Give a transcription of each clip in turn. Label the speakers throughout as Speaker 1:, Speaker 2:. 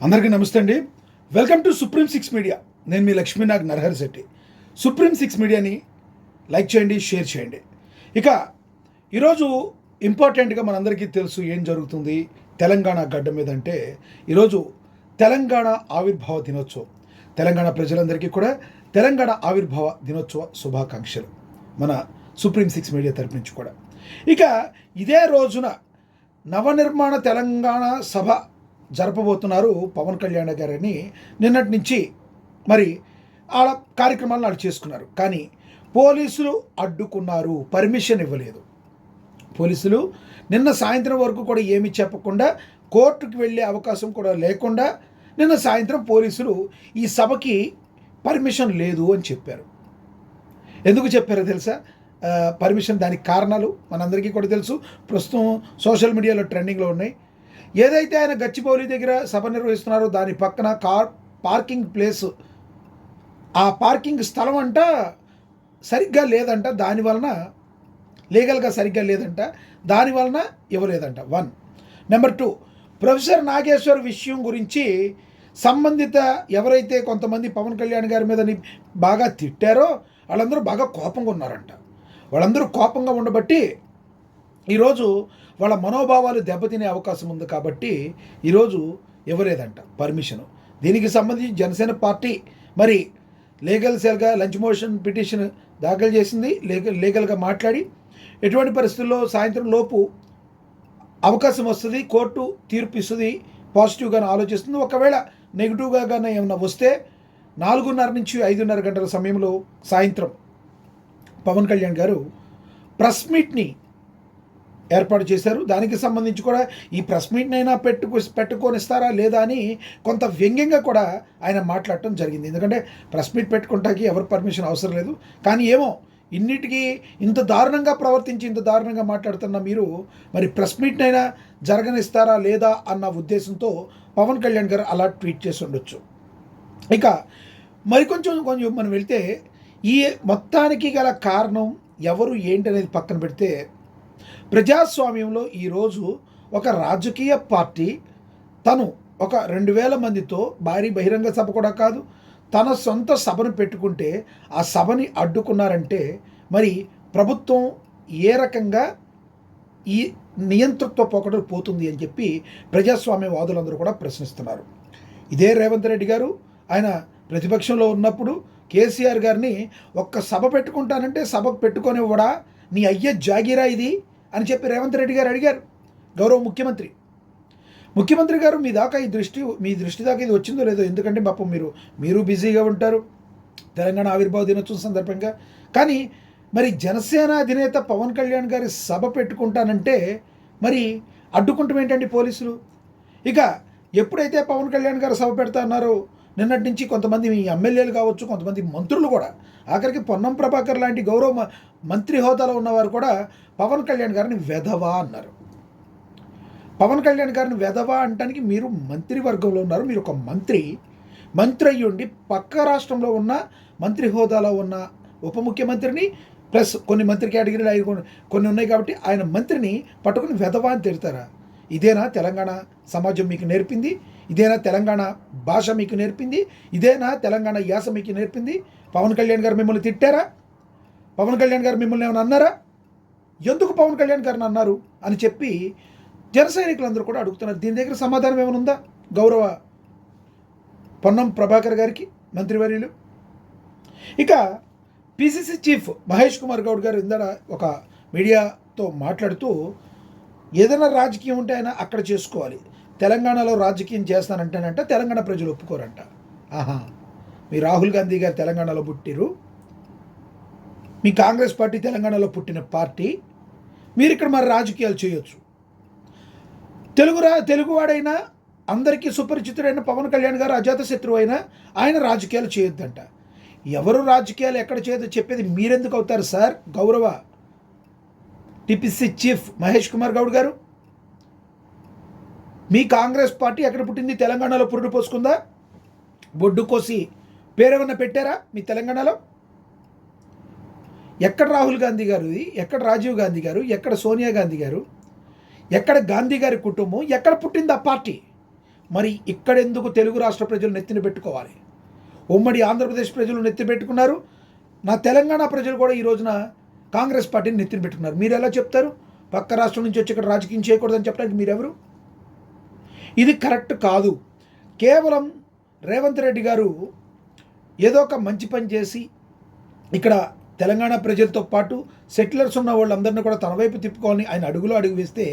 Speaker 1: అందరికీ నమస్తే అండి. Welcome to supreme six media. నేను మీ లక్ష్మీనాగ్ నరహరి శెట్టి. సుప్రీం సిక్స్ మీడియాని లైక్ చేయండి, షేర్ చేయండి. ఇక ఈరోజు ఇంపార్టెంట్గా మనందరికీ తెలుసు ఏం జరుగుతుంది తెలంగాణ గడ్డ మీద అంటే, ఈరోజు తెలంగాణ ఆవిర్భావ దినోత్సవం. తెలంగాణ ప్రజలందరికీ కూడా తెలంగాణ ఆవిర్భావ దినోత్సవ శుభాకాంక్షలు మన సుప్రీం సిక్స్ మీడియా తరపు నుంచి కూడా. ఇక ఇదే రోజున నవనిర్మాణ తెలంగాణ సభ జరపబోతున్నారు పవన్ కళ్యాణ్ గారని నిన్నటి నుంచి మరి ఆ కార్యక్రమాలను అడ్డు చేసుకున్నారు. కానీ పోలీసులు అడ్డుకున్నారు, పర్మిషన్ ఇవ్వలేదు. పోలీసులు నిన్న సాయంత్రం వరకు కూడా ఏమీ చెప్పకుండా, కోర్టుకు వెళ్ళే అవకాశం కూడా లేకుండా నిన్న సాయంత్రం పోలీసులు ఈ సభకి పర్మిషన్ లేదు అని చెప్పారు. ఎందుకు చెప్పారో తెలుసా? పర్మిషన్, దానికి కారణాలు మనందరికీ కూడా తెలుసు. ప్రస్తుతం సోషల్ మీడియాలో ట్రెండింగ్లో ఉన్నాయి. ఏదైతే ఆయన గచ్చిబౌలి దగ్గర సభ నిర్వహిస్తున్నారో దాని పక్కన పార్కింగ్ ప్లేస్, ఆ పార్కింగ్ స్థలం అంట సరిగ్గా లేదంట. దానివలన లీగల్గా సరిగ్గా లేదంట, దానివలన ఇవ్వలేదంట. 1. నెంబర్ 2, ప్రొఫెసర్ నాగేశ్వర్ విషయం గురించి సంబంధిత ఎవరైతే కొంతమంది పవన్ కళ్యాణ్ గారి మీద బాగా తిట్టారో వాళ్ళందరూ బాగా కోపంగా ఉన్నారంట. వాళ్ళందరూ కోపంగా ఉండబట్టి ఈరోజు వాళ్ళ మనోభావాలు దెబ్బతినే అవకాశం ఉంది కాబట్టి ఈరోజు ఇవ్వలేదంట పర్మిషను. దీనికి సంబంధించి జనసేన పార్టీ మరి లీగల్ సెల్గా లంచ్ మోషన్ పిటిషన్ దాఖలు చేసింది. లీగల్గా మాట్లాడి ఎటువంటి పరిస్థితుల్లో సాయంత్రం లోపు అవకాశం వస్తుంది, కోర్టు తీర్పు ఇస్తుంది, పాజిటివ్గానే ఆలోచిస్తుంది. ఒకవేళ నెగిటివ్గా కానీ ఏమైనా వస్తే 4:30 నుంచి 5:30 గంటల సమయంలో సాయంత్రం పవన్ కళ్యాణ్ గారు ప్రెస్ మీట్ని ఏర్పాటు చేశారు. దానికి సంబంధించి కూడా ఈ ప్రెస్ మీట్నైనా పెట్టుకొనిస్తారా లేదా అని కొంత వ్యంగ్యంగా కూడా ఆయన మాట్లాడటం జరిగింది. ఎందుకంటే ప్రెస్ మీట్ పెట్టుకుంటాకి ఎవరు పర్మిషన్ అవసరం లేదు. కానీ ఏమో ఇన్నిటికీ ఇంత దారుణంగా ప్రవర్తించి ఇంత దారుణంగా మాట్లాడుతున్న మీరు మరి ప్రెస్ మీట్నైనా జరగనిస్తారా లేదా అన్న ఉద్దేశంతో పవన్ కళ్యాణ్ గారు అలా ట్వీట్ చేసి ఉండొచ్చు. ఇక కొంచెం మనం వెళ్తే ఈ మొత్తానికి గల కారణం ఎవరు ఏంటి అనేది పక్కన పెడితే, ప్రజాస్వామ్యంలో ఈరోజు ఒక రాజకీయ పార్టీ తను ఒక 2,000 మందితో భారీ బహిరంగ సభ కూడా కాదు, తన సొంత సభను పెట్టుకుంటే ఆ సభని అడ్డుకున్నారంటే మరి ప్రభుత్వం ఏ రకంగా ఈ నియంతృత్వ పోకడలు పోతుంది అని చెప్పి ప్రజాస్వామ్యవాదులందరూ కూడా ప్రశ్నిస్తున్నారు. ఇదే రేవంత్ రెడ్డి గారు ఆయన ప్రతిపక్షంలో ఉన్నప్పుడు కేసీఆర్ గారిని ఒక్క సభ పెట్టుకుంటానంటే సభకు పెట్టుకొనివ్వడా, నీ అయ్యే జాగీరా ఇది అని చెప్పి రేవంత్ రెడ్డి గారు అడిగారు. గౌరవ ముఖ్యమంత్రి గారు మీ దృష్టి దాకా ఇది వచ్చిందో లేదో, ఎందుకంటే పాపం మీరు బిజీగా ఉంటారు తెలంగాణ ఆవిర్భావ దినోత్సవం సందర్భంగా. కానీ మరి జనసేన అధినేత పవన్ కళ్యాణ్ గారి సభ పెట్టుకుంటానంటే మరి అడ్డుకుంటాం ఏంటండి పోలీసులు? ఇక ఎప్పుడైతే పవన్ కళ్యాణ్ గారు సభ పెడతా అన్నారో నిన్నటి నుంచి కొంతమంది మీ ఎమ్మెల్యేలు కావచ్చు, కొంతమంది మంత్రులు కూడా, ఆఖరికి పొన్నం ప్రభాకర్ లాంటి గౌరవ మంత్రి హోదాలో ఉన్నవారు కూడా పవన్ కళ్యాణ్ గారిని వెధవా అన్నారు. పవన్ కళ్యాణ్ గారిని వెధవా అంటానికి మీరు మంత్రివర్గంలో ఉన్నారు. మీరు ఒక మంత్రి అయ్యుండి పక్క రాష్ట్రంలో ఉన్న మంత్రి హోదాలో ఉన్న ఉప ముఖ్యమంత్రిని ప్లస్ కొన్ని మంత్రి కేటగిరీలు కొన్ని ఉన్నాయి కాబట్టి ఆయన మంత్రిని పట్టుకుని వెధవా అని తిడతారా? ఇదేనా తెలంగాణ సమాజం మీకు నేర్పింది? ఇదేనా తెలంగాణ భాష మీకు నేర్పింది? ఇదేనా తెలంగాణ యాస మీకు నేర్పింది? పవన్ కళ్యాణ్ గారు మిమ్మల్ని తిట్టారా? పవన్ కళ్యాణ్ గారు మిమ్మల్ని ఏమైనా అన్నారా? ఎందుకు పవన్ కళ్యాణ్ గారిని అన్నారు అని చెప్పి జన సైనికులందరూ కూడా అడుగుతున్నారు. దీని దగ్గర సమాధానం ఏమైనా ఉందా గౌరవ పొన్నం ప్రభాకర్ గారికి, మంత్రివర్యులు? ఇక పిసిసి చీఫ్ మహేష్ కుమార్ గౌడ్ గారు ఇందాక ఒక మీడియాతో మాట్లాడుతూ, ఏదైనా రాజకీయం ఉంటే ఆయన అక్కడ చేసుకోవాలి, తెలంగాణలో రాజకీయం చేస్తానంటేనంట తెలంగాణ ప్రజలు ఒప్పుకోరంట. మీ రాహుల్ గాంధీ గారు తెలంగాణలో పుట్టిరు, మీ కాంగ్రెస్ పార్టీ తెలంగాణలో పుట్టిన పార్టీ, మీరు ఇక్కడ మరి రాజకీయాలు చేయొచ్చు. తెలుగువాడైనా అందరికీ సుపరిచితుడైన పవన్ కళ్యాణ్ గారు అజాతశత్రువు అయినా ఆయన రాజకీయాలు చేయొద్దంట. ఎవరు రాజకీయాలు ఎక్కడ చేయొద్దో చెప్పేది మీరెందుకు అవుతారు సార్? గౌరవ టిపిసి చీఫ్ మహేష్ కుమార్ గౌడ్ గారు, మీ కాంగ్రెస్ పార్టీ ఎక్కడ పుట్టింది? తెలంగాణలో పురుడు పోసుకుందా? బొడ్డు కోసి పేరేమన్నా పెట్టారా మీ తెలంగాణలో? ఎక్కడ రాహుల్ గాంధీ గారు, ఎక్కడ రాజీవ్ గాంధీ గారు, ఎక్కడ సోనియా గాంధీ గారు, ఎక్కడ గాంధీ గారి కుటుంబం, ఎక్కడ పుట్టింది ఆ పార్టీ? మరి ఇక్కడెందుకు తెలుగు రాష్ట్ర ప్రజలు నెత్తిన పెట్టుకోవాలి? ఉమ్మడి ఆంధ్రప్రదేశ్ ప్రజలు నెత్తి పెట్టుకున్నారు, నా తెలంగాణ ప్రజలు కూడా ఈ రోజున కాంగ్రెస్ పార్టీని నెత్తిన పెట్టుకున్నారు. మీరు ఎలా చెప్తారు? పక్క రాష్ట్రం నుంచి వచ్చి ఇక్కడ రాజకీయం చేయకూడదని చెప్పడానికి మీరెవరు? ఇది కరెక్ట్ కాదు. కేవలం రేవంత్ రెడ్డి గారు ఏదో ఒక మంచి పని చేసి ఇక్కడ తెలంగాణ ప్రజలతో పాటు సెటిలర్స్ ఉన్న వాళ్ళందరినీ కూడా తన వైపు తిప్పుకోవాలని ఆయన అడుగులో అడుగు వేస్తే,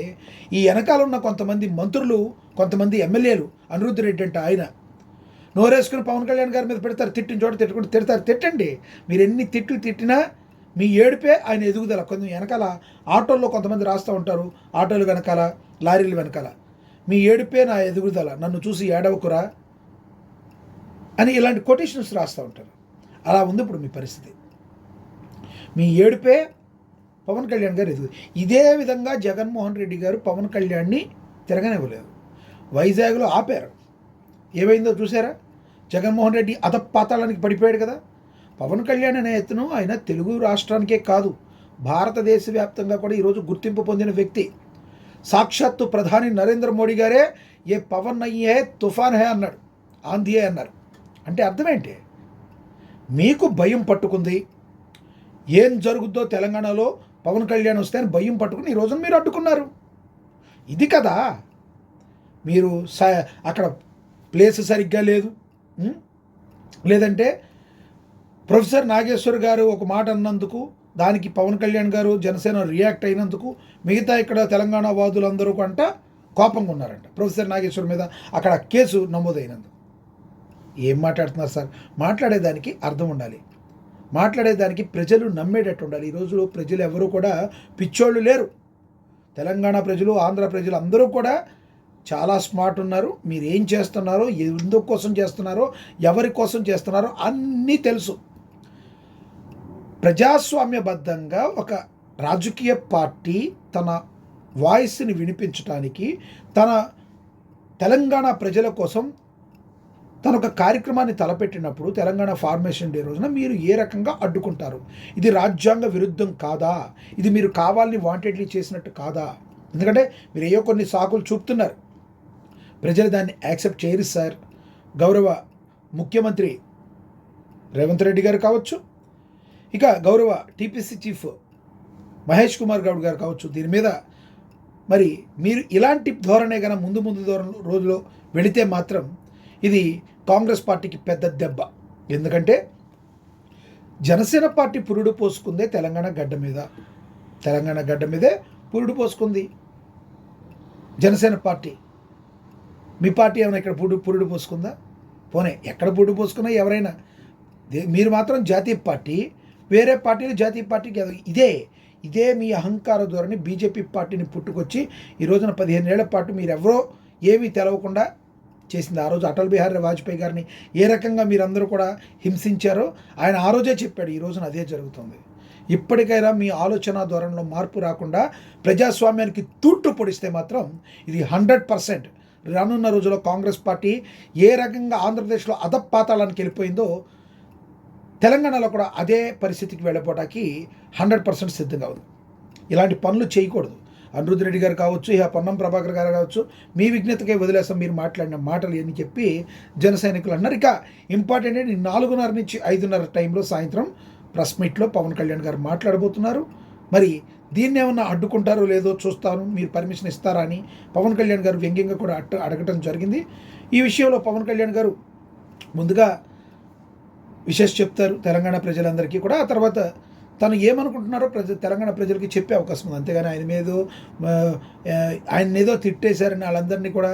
Speaker 1: ఈ వెనకాల ఉన్న కొంతమంది మంత్రులు, కొంతమంది ఎమ్మెల్యేలు, అనిరుద్ధ్ రెడ్డి అంటే ఆయన నోరేసుకుని పవన్ కళ్యాణ్ గారి మీద పెడతారు. తిట్టిన చోట తిట్టుకుంటూ తిడతారు. తిట్టండి, మీరు ఎన్ని తిట్లు తిట్టినా మీ ఏడుపే ఆయన ఎదుగుదల. కొంచెం వెనకాల ఆటోల్లో కొంతమంది రాస్తూ ఉంటారు, ఆటోలు వెనకాల, లారీలు వెనకాల, మీ ఏడుపే నా ఎదుగుదల, నన్ను చూసి ఏడవకురా అని ఇలాంటి కొటేషన్స్ రాస్తూ ఉంటారు. అలా ఉంది ఇప్పుడు మీ పరిస్థితి. మీ ఏడుపే పవన్ కళ్యాణ్ గారు ఎదుగు. ఇదే విధంగా జగన్మోహన్ రెడ్డి గారు పవన్ కళ్యాణ్ని తిరగనివ్వలేదు. వైజాగ్లో ఆపారు. ఏమైందో చూసారా? జగన్మోహన్ రెడ్డి అధపాతాళానికి పడిపోయాడు కదా. పవన్ కళ్యాణ్ అనే ఎత్తును ఆయన తెలుగు రాష్ట్రానికే కాదు, భారతదేశ వ్యాప్తంగా కూడా ఈరోజు గుర్తింపు పొందిన వ్యక్తి. సాక్షాత్తు ప్రధాని నరేంద్ర మోడీ గారే ఏ పవన్ నయ్యి హే తుఫాన్ హే అన్నాడు, ఆంధియే అన్నారు. అంటే అర్థమేంటి? మీకు భయం పట్టుకుంది, ఏం జరుగుద్దో తెలంగాణలో పవన్ కళ్యాణ్ వస్తే అని భయం పట్టుకుని ఈ రోజున మీరు అడ్డుకున్నారు. ఇది కదా మీరు అక్కడ ప్లేస్ సరిగ్గా లేదు, లేదంటే ప్రొఫెసర్ నాగేశ్వర్ గారు ఒక మాట అన్నందుకు దానికి పవన్ కళ్యాణ్ గారు జనసేన రియాక్ట్ అయినందుకు మిగతా ఇక్కడ తెలంగాణ వాదులందరూ కంట కోపంగా ఉన్నారంట ప్రొఫెసర్ నాగేశ్వర్ మీద అక్కడ కేసు నమోదైనందుకు. ఏం మాట్లాడుతున్నారు సార్? మాట్లాడేదానికి అర్థం ఉండాలి, మాట్లాడేదానికి ప్రజలు నమ్మేటట్టు ఉండాలి. ఈ రోజులో ప్రజలు ఎవరు కూడా పిచ్చోళ్ళు లేరు. తెలంగాణ ప్రజలు, ఆంధ్ర ప్రజలు అందరూ కూడా చాలా స్మార్ట్ ఉన్నారు. మీరు ఏం చేస్తున్నారో, ఎందుకు కోసం చేస్తున్నారో, ఎవరి కోసం చేస్తున్నారో అన్నీ తెలుసు. ప్రజాస్వామ్యబద్ధంగా ఒక రాజకీయ పార్టీ తన వాయిస్ని వినిపించడానికి, తన తెలంగాణ ప్రజల కోసం తన ఒక కార్యక్రమాన్ని తలపెట్టినప్పుడు తెలంగాణ ఫార్మేషన్ డే రోజున మీరు ఏ రకంగా అడ్డుకుంటారు? ఇది రాజ్యాంగ విరుద్ధం కాదా? ఇది మీరు కావాలని వాంటెడ్లీ చేసినట్టు కాదా? ఎందుకంటే మీరు ఏయో కొన్ని సాకులు చూపుతున్నారు, ప్రజలు దాన్ని యాక్సెప్ట్ చేయరు సార్. గౌరవ ముఖ్యమంత్రి రేవంత్ రెడ్డి గారు కావచ్చు, ఇక గౌరవ టీపీసీ చీఫ్ మహేష్ కుమార్ గౌడ్ గారు కావచ్చు, దీని మీద మరి మీరు ఇలాంటి ధోరణే కన్నా ముందు రోజులో వెళితే మాత్రం ఇది కాంగ్రెస్ పార్టీకి పెద్ద దెబ్బ. ఎందుకంటే జనసేన పార్టీ పురుడు పోసుకుందే తెలంగాణ గడ్డ మీద, తెలంగాణ గడ్డ మీదే పురుడు పోసుకుంది జనసేన పార్టీ. మీ పార్టీ ఏమైనా ఇక్కడ పురుడు పోసుకుందా? పోనీ ఎక్కడ పురుడు పోసుకున్నా ఎవరైనా, మీరు మాత్రం జాతీయ పార్టీ, వేరే పార్టీలు జాతీయ పార్టీకి ఇదే మీ అహంకార ధోరణి బీజేపీ పార్టీని పుట్టుకొచ్చి ఈ రోజున 15 ఏళ్ల పాటు మీరెవరో ఏమీ తెలవకుండా చేసింది. ఆ రోజు అటల్ బిహారీ వాజ్పేయి గారిని ఏ రకంగా మీరందరూ కూడా హింసించారో ఆయన ఆ రోజే చెప్పాడు. ఈ రోజున అదే జరుగుతుంది. ఇప్పటికైనా మీ ఆలోచన ధోరణిలో మార్పు రాకుండా ప్రజాస్వామ్యానికి తూట్లు పొడిస్తే మాత్రం ఇది 100% రానున్న రోజుల్లో కాంగ్రెస్ పార్టీ ఏ రకంగా ఆంధ్రప్రదేశ్లో అధపాతాళానికి వెళ్ళిపోయిందో తెలంగాణలో కూడా అదే పరిస్థితికి వెళ్ళిపోవడానికి 100% సిద్ధంగా ఉంది. ఇలాంటి పనులు చేయకూడదు. అనిరుద్ధ్ రెడ్డి గారు కావచ్చు, ఇక పొన్నం ప్రభాకర్ గారు కావచ్చు, మీ విజ్ఞతకే వదిలేస్తాం మీరు మాట్లాడిన మాటలు అని చెప్పి జన సైనికులు అన్నారు. ఇక ఇంపార్టెంట్ ఏంటి, 4:30 నుంచి 5:30 టైంలో సాయంత్రం ప్రెస్ మీట్లో పవన్ కళ్యాణ్ గారు మాట్లాడబోతున్నారు. మరి దీన్ని ఏమన్నా అడ్డుకుంటారో లేదో చూస్తాను, మీరు పర్మిషన్ ఇస్తారా అని పవన్ కళ్యాణ్ గారు వ్యంగ్యంగా కూడా అడగటం జరిగింది. ఈ విషయంలో పవన్ కళ్యాణ్ గారు ముందుగా విశేష చెప్తారు తెలంగాణ ప్రజలందరికీ కూడా. ఆ తర్వాత తను ఏమనుకుంటున్నారో తెలంగాణ ప్రజలకి చెప్పే అవకాశం ఉంది. అంతేగాని ఆయన ఏదో తిట్టేశారని వాళ్ళందరినీ కూడా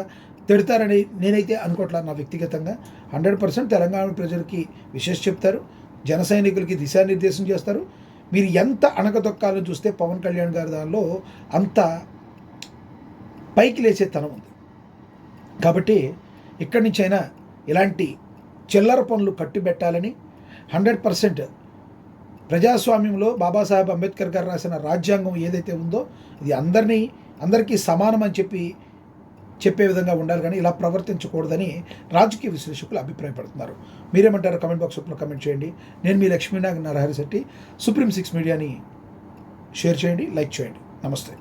Speaker 1: తిడతారని నేనైతే అనుకోవట్లేదు. నా వ్యక్తిగతంగా 100% తెలంగాణ ప్రజలకి విశేష చెప్తారు, జన సైనికులకి దిశానిర్దేశం చేస్తారు. మీరు ఎంత అణగదొక్కాలని చూస్తే పవన్ కళ్యాణ్ గారి దానిలో అంత పైకి లేచే తనం ఉంది. కాబట్టి ఇక్కడి నుంచైనా ఇలాంటి చిల్లర పనులు కట్టిబెట్టాలని 100% ప్రజాస్వామ్యంలో బాబాసాహెబ్ అంబేద్కర్ గారు రాసిన రాజ్యాంగం ఏదైతే ఉందో ఇది అందరికీ సమానం అని చెప్పే విధంగా ఉండాలి, కానీ ఇలా ప్రవర్తించకూడదని రాజకీయ విశ్లేషకులు అభిప్రాయపడుతున్నారు. మీరేమంటారు? కమెంట్ బాక్స్లో కమెంట్ చేయండి. నేను మీ లక్ష్మీనాగ్ నరహరి శెట్టి. సుప్రీం 6 మీడియాని షేర్ చేయండి, లైక్ చేయండి. నమస్తే.